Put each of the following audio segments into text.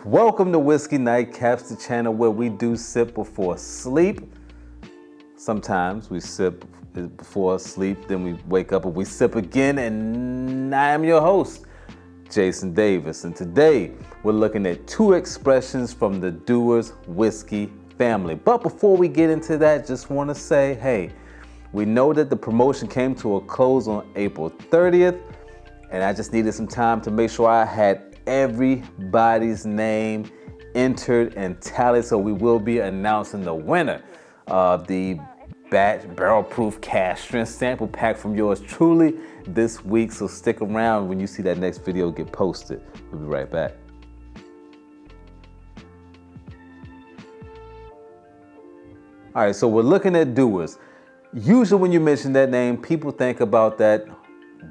Welcome to Whiskey Nightcaps, the channel where we do sip before sleep. Sometimes we sip before sleep, then we wake up and we sip again, and I am your host, Jason Davis. And today we're looking at two expressions from the Dewar's whiskey family. But before we get into that, just want to say, hey, we know that the promotion came to a close on April 30th, and I just needed some time to make sure I had everybody's name entered and tallied, so we will be announcing the winner of the barrel proof cask strength sample pack from yours truly this week. So stick around when you see that next video get posted. We'll be right back. All right, so we're looking at Dewar's. Usually when you mention that name, people think about that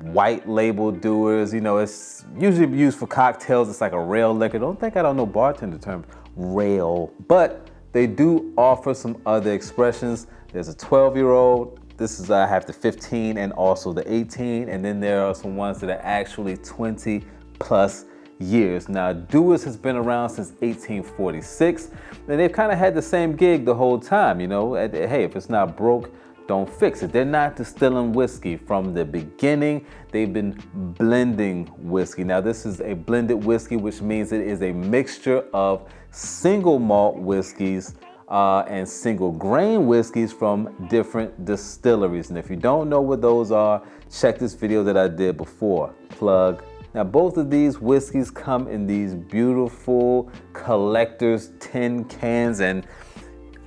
white label Dewar's. You know, it's usually used for cocktails. It's like a rail liquor. Don't think I don't know bartender term, rail. But they do offer some other expressions. There's a 12-year-old. This is, I have the 15 and also the 18. And then there are some ones that are actually 20 plus years. Now, Dewar's has been around since 1846. And they've kind of had the same gig the whole time. You know, hey, if it's not broke, don't fix it. They're not distilling whiskey from the beginning. They've been blending whiskey. Now, this is a blended whiskey, which means it is a mixture of single malt whiskeys and single grain whiskeys from different distilleries. And if you don't know what those are, check this video that I did before. Plug. Now, both of these whiskeys come in these beautiful collector's tin cans, and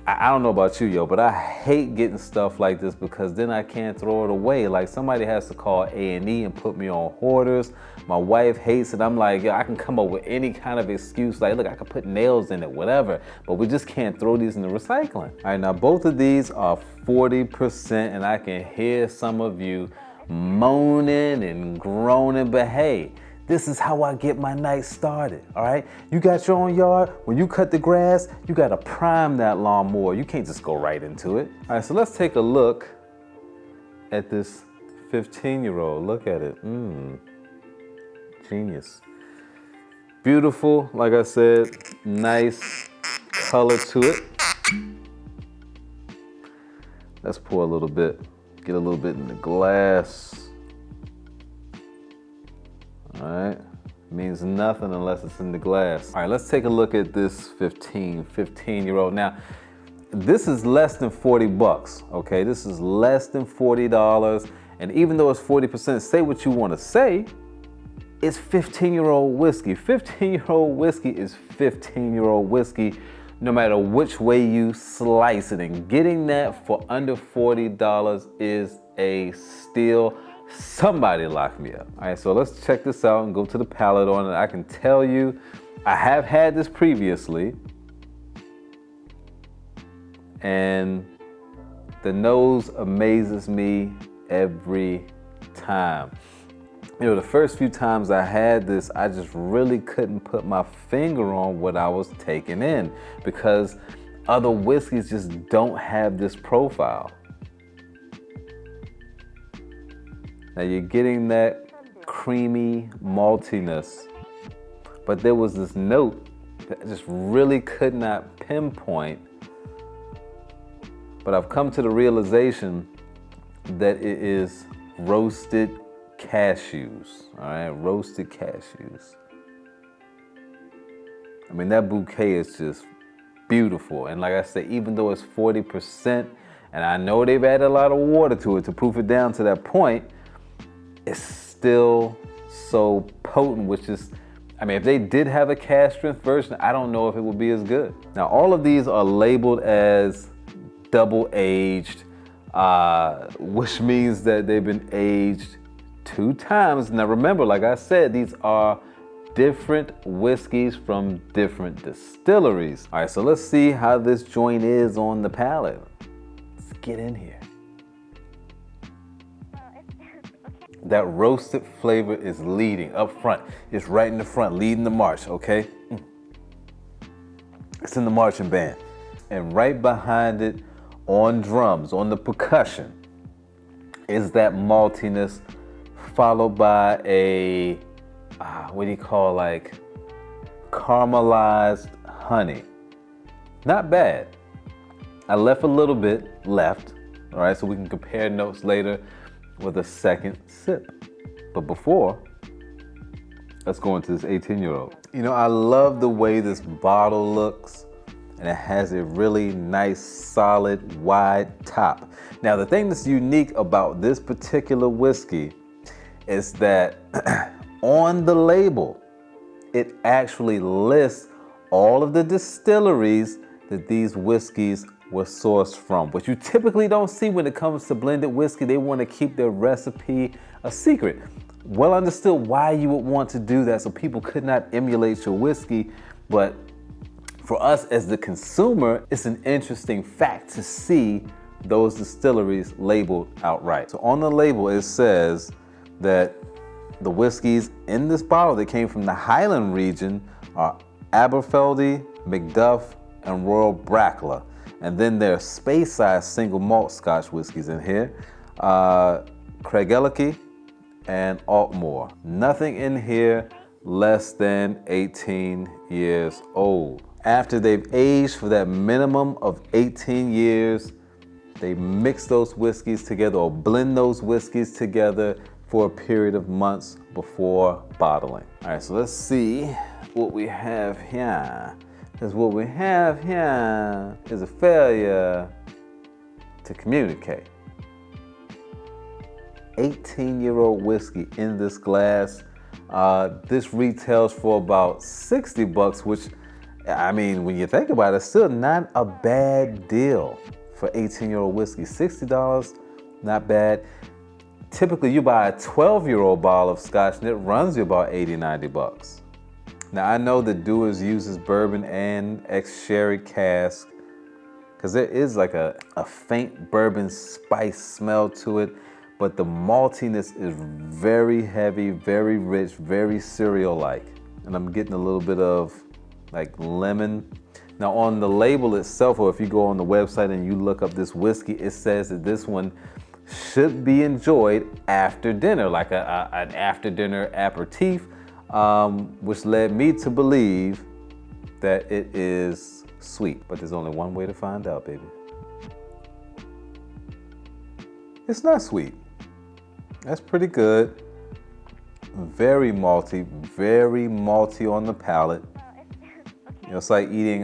I don't know about you, yo, but I hate getting stuff like this because then I can't throw it away. Like, somebody has to call A&E and put me on hoarders. My wife hates it. I'm like, yo, I can come up with any kind of excuse. Like, look, I could put nails in it, whatever. But we just can't throw these in the recycling. All right, now both of these are 40%, and I can hear some of you moaning and groaning, but hey, this is how I get my night started, all right? You got your own yard. When you cut the grass, you gotta prime that lawnmower. You can't just go right into it. All right, so let's take a look at this 15-year-old. Look at it, genius. Beautiful, like I said, nice color to it. Let's pour a little bit, get a little bit in the glass. All right, means nothing unless it's in the glass. All right, let's take a look at this 15-year-old. Now, this is less than 40 bucks, okay? This is less than $40. And even though it's 40%, say what you want to say, it's 15-year-old whiskey. 15-year-old whiskey is 15-year-old whiskey, no matter which way you slice it. And getting that for under $40 is a steal. Somebody lock me up. All right, so let's check this out and go to the palate on it. I can tell you, I have had this previously, and the nose amazes me every time. You know, the first few times I had this, I just really couldn't put my finger on what I was taking in because other whiskeys just don't have this profile. Now you're getting that creamy maltiness, but there was this note that I just really could not pinpoint. But I've come to the realization that it is roasted cashews, all right? Roasted cashews. I mean, that bouquet is just beautiful. And like I said, even though it's 40%, and I know they've added a lot of water to it to proof it down to that point, it's still so potent, which is, I mean, if they did have a cask strength version, I don't know if it would be as good. Now, all of these are labeled as double aged, which means that they've been aged 2 times. Now, remember, like I said, these are different whiskeys from different distilleries. All right, so let's see how this joint is on the palate. Let's get in here. That roasted flavor is leading up front. It's right in the front, leading the march, okay? It's in the marching band. And right behind it, on drums, on the percussion, is that maltiness, followed by a, what do you call, like caramelized honey. Not bad. I left a little bit left, all right, so we can compare notes later with a second sip. But before, let's go into this 18-year-old. You know, I love the way this bottle looks, and it has a really nice, solid, wide top. Now, the thing that's unique about this particular whiskey is that on the label, it actually lists all of the distilleries that these whiskeys were sourced from, which you typically don't see when it comes to blended whiskey. They want to keep their recipe a secret. Well understood why you would want to do that, so people could not emulate your whiskey, but for us as the consumer, it's an interesting fact to see those distilleries labeled outright. So on the label, it says that the whiskeys in this bottle that came from the Highland region are Aberfeldy, Macduff, and Royal Brackla. And then there are space-sized single malt Scotch whiskeys in here. Craigellachie and Altmore. Nothing in here less than 18 years old. After they've aged for that minimum of 18 years, they mix those whiskeys together or blend those whiskeys together for a period of months before bottling. All right, so let's see what we have here. Because what we have here is a failure to communicate. 18-year-old whiskey in this glass. This retails for about 60 bucks, which, I mean, when you think about it, it's still not a bad deal for 18-year-old whiskey. $60, not bad. Typically, you buy a 12-year-old bottle of Scotch and it runs you about 80, 90 bucks. Now, I know that Dewar uses bourbon and ex-sherry cask because there is like a faint bourbon spice smell to it, but the maltiness is very heavy, very rich, very cereal-like. And I'm getting a little bit of like lemon. Now on the label itself, or if you go on the website and you look up this whiskey, it says that this one should be enjoyed after dinner, like an after dinner aperitif, which led me to believe that it is sweet. But there's only one way to find out, baby. It's not sweet. That's pretty good. Very malty on the palate. You know, it's like eating,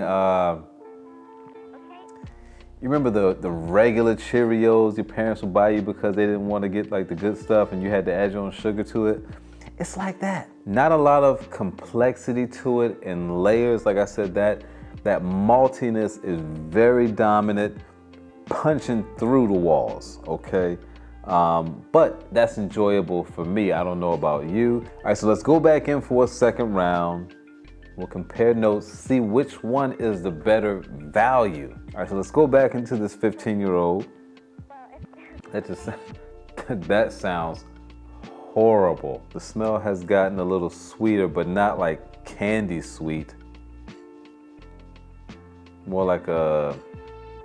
you remember the regular Cheerios your parents would buy you because they didn't want to get like the good stuff and you had to add your own sugar to it? It's like that. Not a lot of complexity to it in layers. Like I said, that maltiness is very dominant, punching through the walls, okay? But that's enjoyable for me. I don't know about you. All right, so let's go back in for a second round. We'll compare notes, see which one is the better value. All right, so let's go back into this 15-year-old. That sounds horrible. The smell has gotten a little sweeter, but not like candy sweet. More like a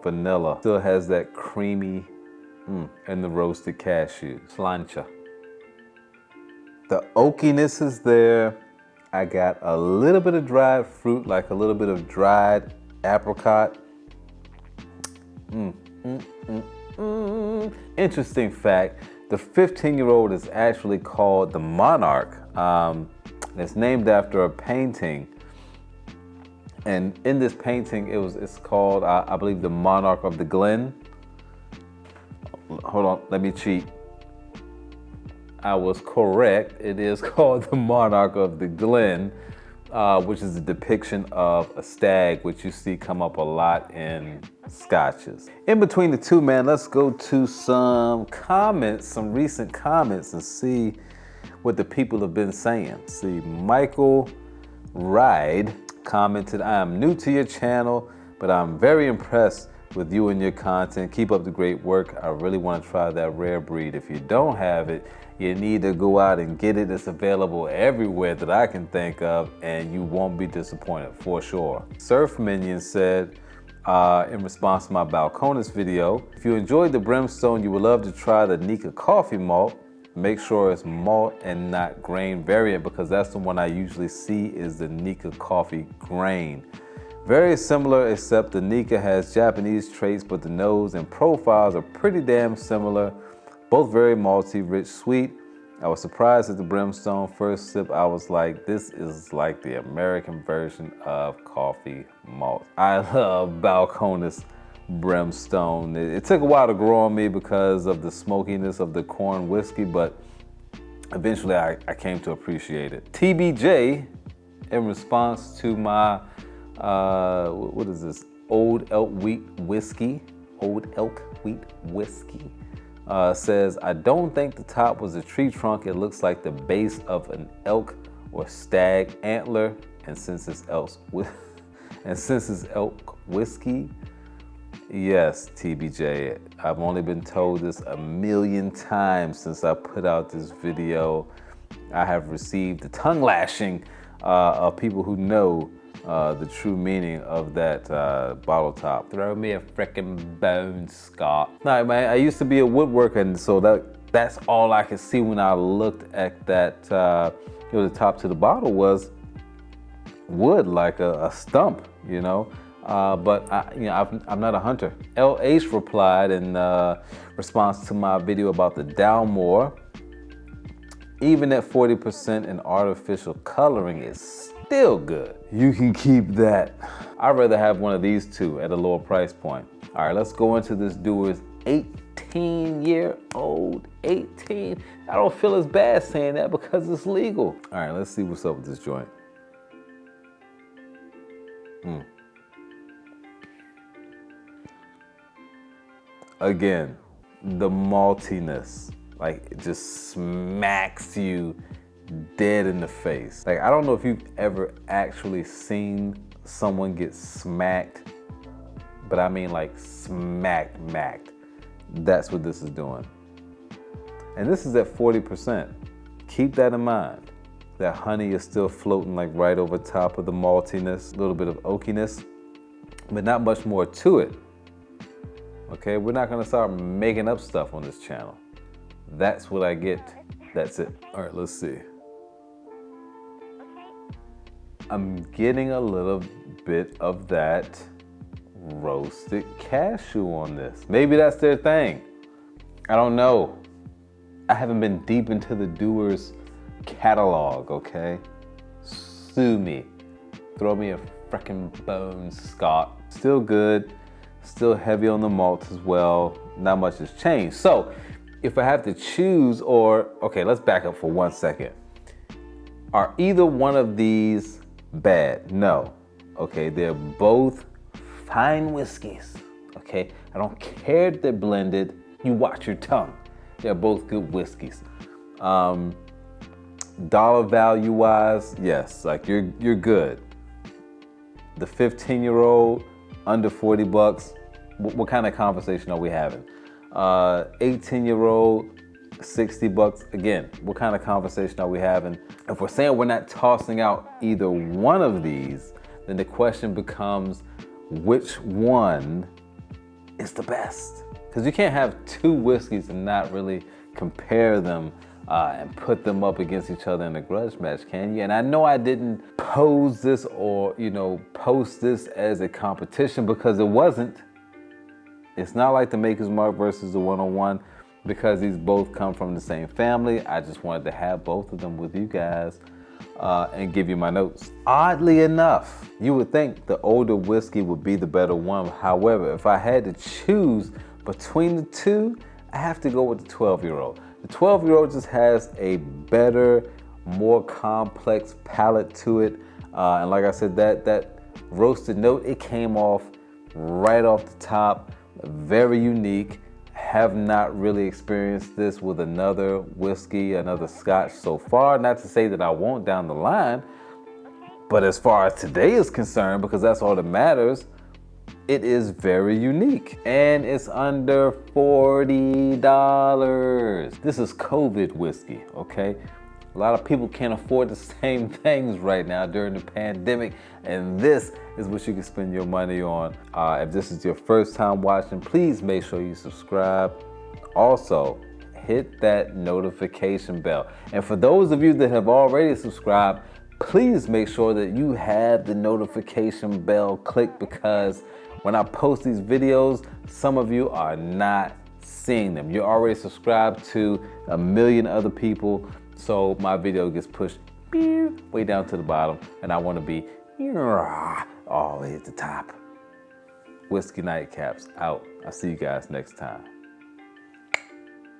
vanilla. Still has that creamy and the roasted cashew. Slancha. The oakiness is there. I got a little bit of dried fruit, like a little bit of dried apricot. Interesting fact, the 15-year-old is actually called the Monarch. It's named after a painting. And in this painting, it's called, I believe, the Monarch of the Glen. Hold on, let me cheat. I was correct. It is called the Monarch of the Glen, which is a depiction of a stag, which you see come up a lot in scotches. In between the two, man, let's go to some comments, some recent comments, and see what the people have been saying. See, Michael Ride commented, "I am new to your channel, but I'm very impressed with you and your content. Keep up the great work. I really want to try that rare breed. If you don't have it, you need to go out and get it. It's available everywhere that I can think of, and you won't be disappointed for sure." Surf Minion said, in response to my Balcones video, "If you enjoyed the Brimstone, you would love to try the Nika Coffee Malt. Make sure it's malt and not grain variant, because that's the one I usually see is the Nika coffee grain. Very similar, except the Nika has Japanese traits, but the nose and profiles are pretty damn similar. Both very malty, rich, sweet. I was surprised at the Brimstone. First sip, I was like, this is like the American version of coffee malt. I love Balcones Brimstone. It took a while to grow on me because of the smokiness of the corn whiskey, but eventually I came to appreciate it. TBJ, in response to my, what is this? Old Elk Wheat Whiskey. Says, I don't think the top was a tree trunk. It looks like the base of an elk or stag antler. And since it's elk whiskey, yes, TBJ, I've only been told this a million times since I put out this video. I have received the tongue lashing of people who know the true meaning of that bottle top. Throw me a frickin' bone, Scott. No, man, I used to be a woodworker, and so that's all I could see when I looked at that. The top to the bottle was wood, like a stump, you know. But I'm not a hunter. LH replied in response to my video about the Dalmore. Even at 40% in artificial coloring, it's still good. You can keep that. I'd rather have one of these two at a lower price point. All right, let's go into this Dewar's 18-year-old. 18. I don't feel as bad saying that because it's legal. All right, let's see what's up with this joint. Again, the maltiness, like it just smacks you dead in the face. Like, I don't know if you've ever actually seen someone get smacked, but I mean like smacked. That's what this is doing. And this is at 40%. Keep that in mind. That honey is still floating like right over top of the maltiness, a little bit of oakiness, but not much more to it. Okay, we're not gonna start making up stuff on this channel. That's what I get, that's it. All right, let's see. I'm getting a little bit of that roasted cashew on this. Maybe that's their thing. I don't know. I haven't been deep into the Dewar's catalog, okay? Sue me. Throw me a frickin' bone, Scott. Still good. Still heavy on the malt as well. Not much has changed. So if I have to choose, okay, let's back up for 1 second. Are either one of these bad? No. Okay, they're both fine whiskeys. Okay, I don't care if they're blended. You watch your tongue. They're both good whiskeys. Dollar value wise, yes, like you're good. The 15-year-old, under 40 bucks, what kind of conversation are we having? 18-year-old, 60 bucks, again, what kind of conversation are we having? If we're saying we're not tossing out either one of these, then the question becomes, which one is the best? Because you can't have two whiskeys and not really compare them and put them up against each other in a grudge match, can you? And I know I didn't pose this or, post this as a competition because it wasn't. It's not like the Maker's Mark versus the 101 because these both come from the same family. I just wanted to have both of them with you guys and give you my notes. Oddly enough, you would think the older whiskey would be the better one. However, if I had to choose between the two, I have to go with the 12-year-old. The 12-year-old just has a better, more complex palate to it. And like I said, that roasted note, it came off right off the top. Very unique. Have not really experienced this with another whiskey, another Scotch so far. Not to say that I won't down the line, but as far as today is concerned, because that's all that matters, it is very unique. And it's under $40. This is COVID whiskey, okay? A lot of people can't afford the same things right now during the pandemic, and this is what you can spend your money on. If this is your first time watching, please make sure you subscribe. Also, hit that notification bell. And for those of you that have already subscribed, please make sure that you have the notification bell clicked, because when I post these videos, some of you are not seeing them. You're already subscribed to a million other people, so my video gets pushed way down to the bottom, and I want to be all the way at the top. Whiskey Nightcaps out. I'll see you guys next time.